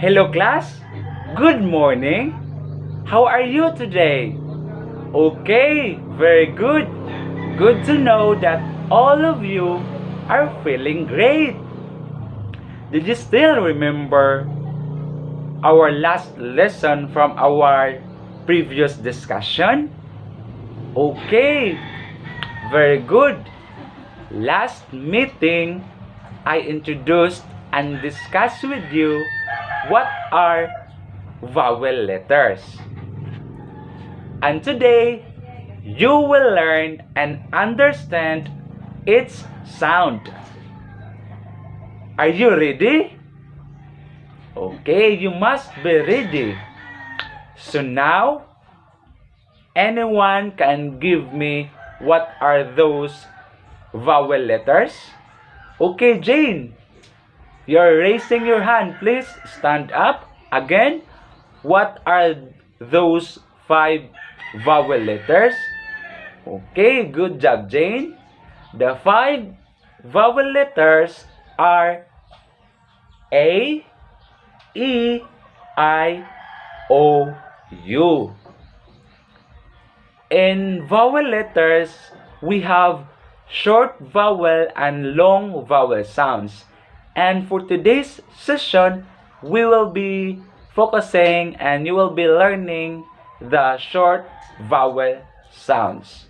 Hello class, good morning. How are you today? Okay, very good. Good to know that all of you are feeling great. Did you still remember our last lesson from our previous discussion? Okay, very good. Last meeting, I introduced and discussed with you what are vowel letters. And today, you will learn and understand its sound. Are you ready? Okay, you must be ready. So now, anyone can give me what are those vowel letters? Okay, Jane, you're raising your hand. Please stand up. Again, what are those 5 vowel letters? Okay, good job, Jane. The 5 vowel letters are A, E, I, O, U. In vowel letters, we have short vowel and long vowel sounds. And for today's session, we will be focusing and you will be learning the short vowel sounds.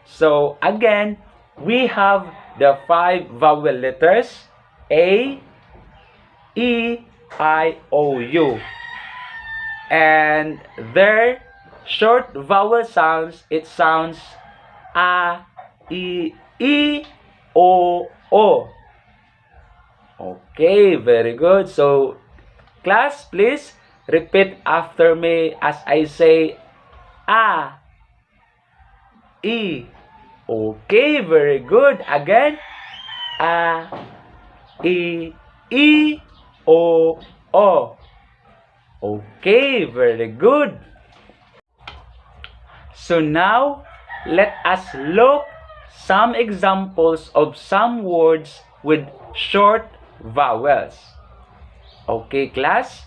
So again, we have the 5 vowel letters A, E, I, O, U. And their short vowel sounds, it sounds A, I, O. Okay, very good. So, class, please repeat after me as I say A, I. Okay, very good. Again, A, I, O. Okay, very good. So now, let us look some examples of some words with short vowels. Okay, class,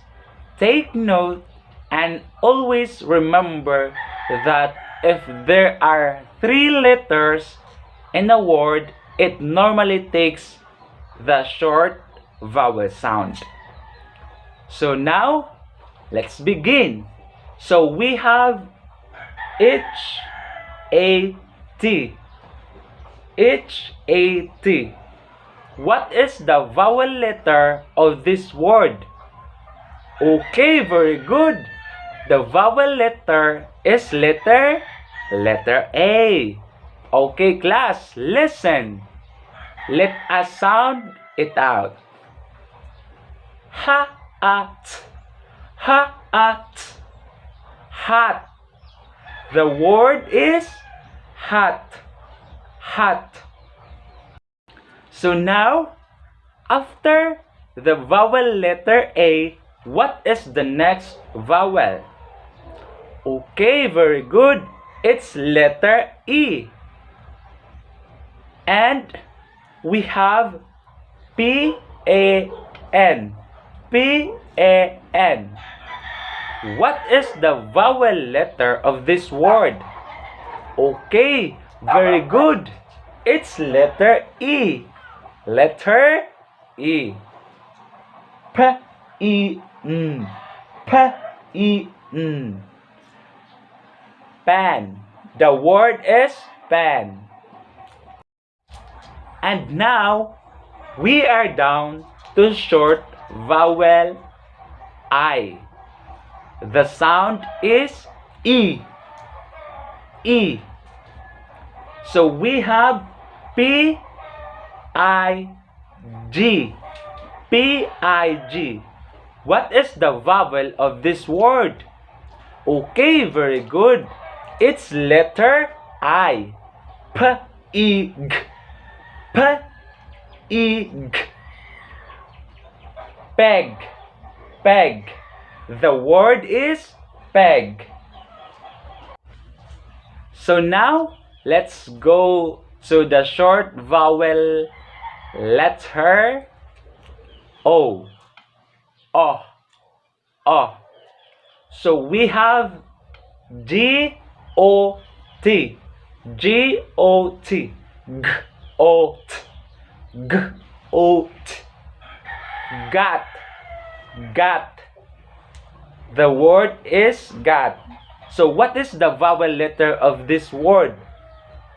take note and always remember that if there are 3 letters in a word, it normally takes the short vowel sound. So now, let's begin. So we have H-A-T. H-A-T. What is the vowel letter of this word? Okay, very good. The vowel letter is letter A. Okay, class, listen. Let us sound it out. Ha-at. Ha-at. Hat. The word is hat. Hat. So now, after the vowel letter A, what is the next vowel? Okay, very good. It's letter E. And we have P-A-N. P-A-N. What is the vowel letter of this word? Okay, very good. It's letter E. Letter E. P-E-N. P-E-N. Pan. The word is pan. And now, we are down to short vowel I. The sound is E. E. So we have P-I-G. P-I-G. What is the vowel of this word? Okay, very good. It's letter I. P-I-G. P-I-G. Peg. Peg. The word is peg. So now, let's go to the short vowel letter O. O. O. So we have G-O-T. G-O-T. G-O-T. G-O-T. Got. Got. The word is got. So what is the vowel letter of this word?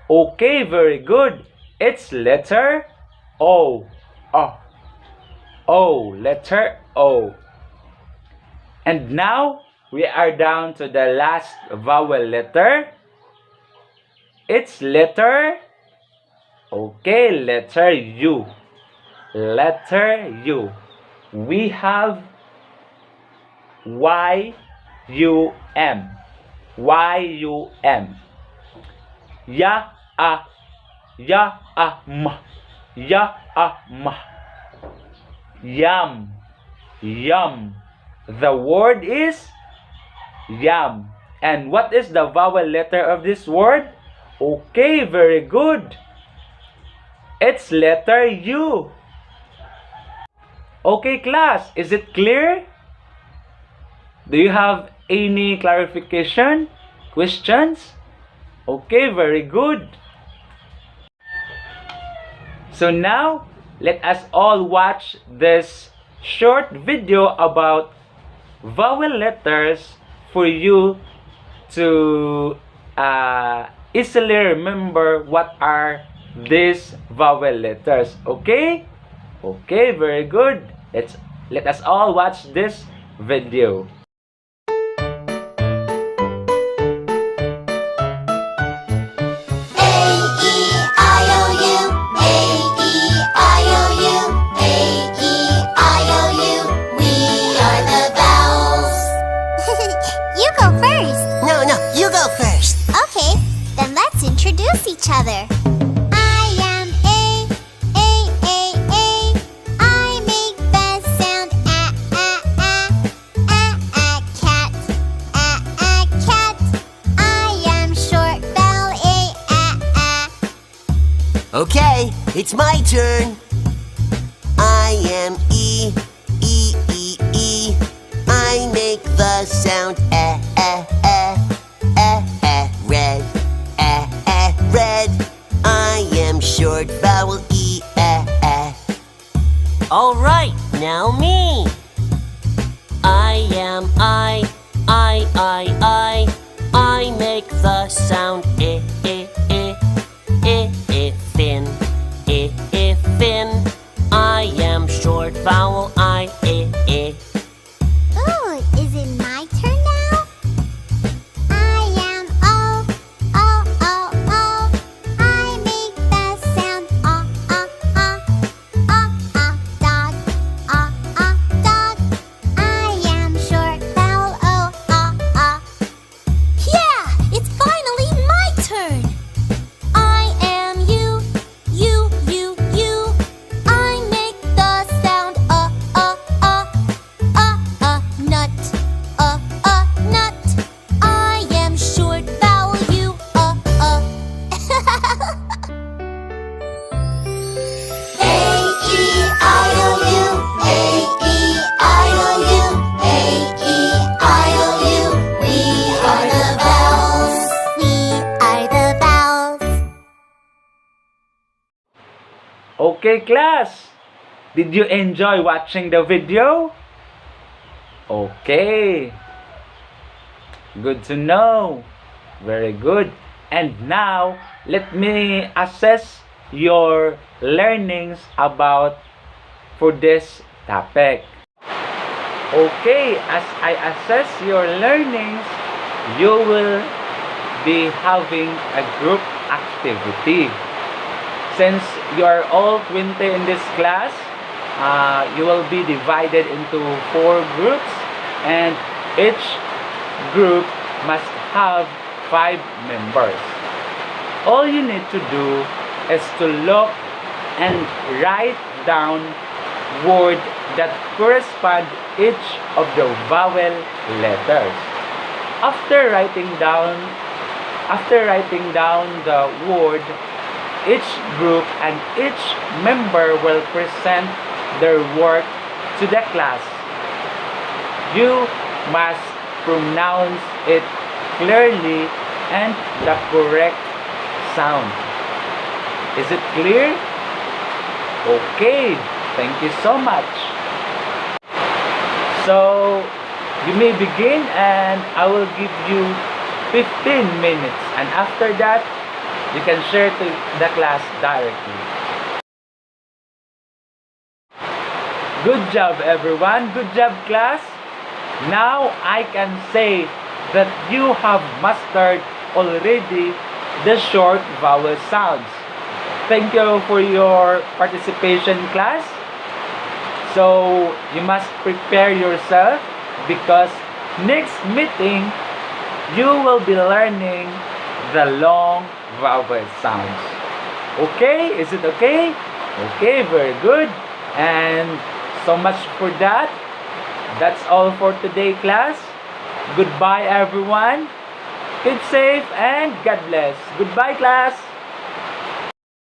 Okay, very good. It's letter O. O. O. Letter O. And now we are down to the last vowel letter. It's letter, okay, letter U. Letter U. We have Y-U-M. Y-U-M. Ya-a. Ya-a-m. Ya-a-m. Yum. Yum. The word is yum. And what is the vowel letter of this word? Okay, very good. It's letter U. Okay, class, is it clear? Do you have any clarification? Questions? Okay, very good. So now, let us all watch this short video about vowel letters for you to easily remember what are these vowel letters. Okay? Okay, very good. Let us all watch this video. Introduce each other. I am A, A, A, A. I make the sound A, A, A. A, A, cat. A, A, cat. I am short vowel A, A, A. Okay, it's my turn. I am E, E, E, E. I make the sound A, A, A. A, A, red. Red. I am short vowel E, A, A. All right, now me. I am I, I, I, I. I make the sound I, I, I. I, I, thin. I, I, thin. I am short vowel I, I, I. Ooh, is it my turn now? I am O, O, O, O. I make the sound O, O, O. O, O, dog. O, O, dog. I am short vowel O, O, O. Yeah, it's finally my turn. I am U, U, U, U. I make the sound nut, nut. I am short vowel U, A-E-I-O-U, A-E-I-O-U, A-E-I-O-U. We are the vowels. We are the vowels. Okay, class. Did you enjoy watching the video? Okay. Good to know. Very good. And now, let me assess your learnings for this topic. Okay, as I assess your learnings, you will be having a group activity. Since you are all 20 in this class, you will be divided into 4 groups, and each group must have 5 members. All you need to do is to look and write down words that correspond each of the vowel letters. After writing down the word, each group and each member will present their work to the class. You must pronounce it clearly and the correct sound. Is it clear? Okay, thank you so much. So, you may begin and I will give you 15 minutes, and after that, you can share to the class directly. Good job, everyone. Good job, class. Now I can say that you have mastered already the short vowel sounds. Thank you for your participation, class. So you must prepare yourself because next meeting you will be learning the long vowel sounds. Okay? Is it okay? Okay, very good. And so much for that. That's all for today, class. Goodbye, everyone. Keep safe and God bless. Goodbye, class.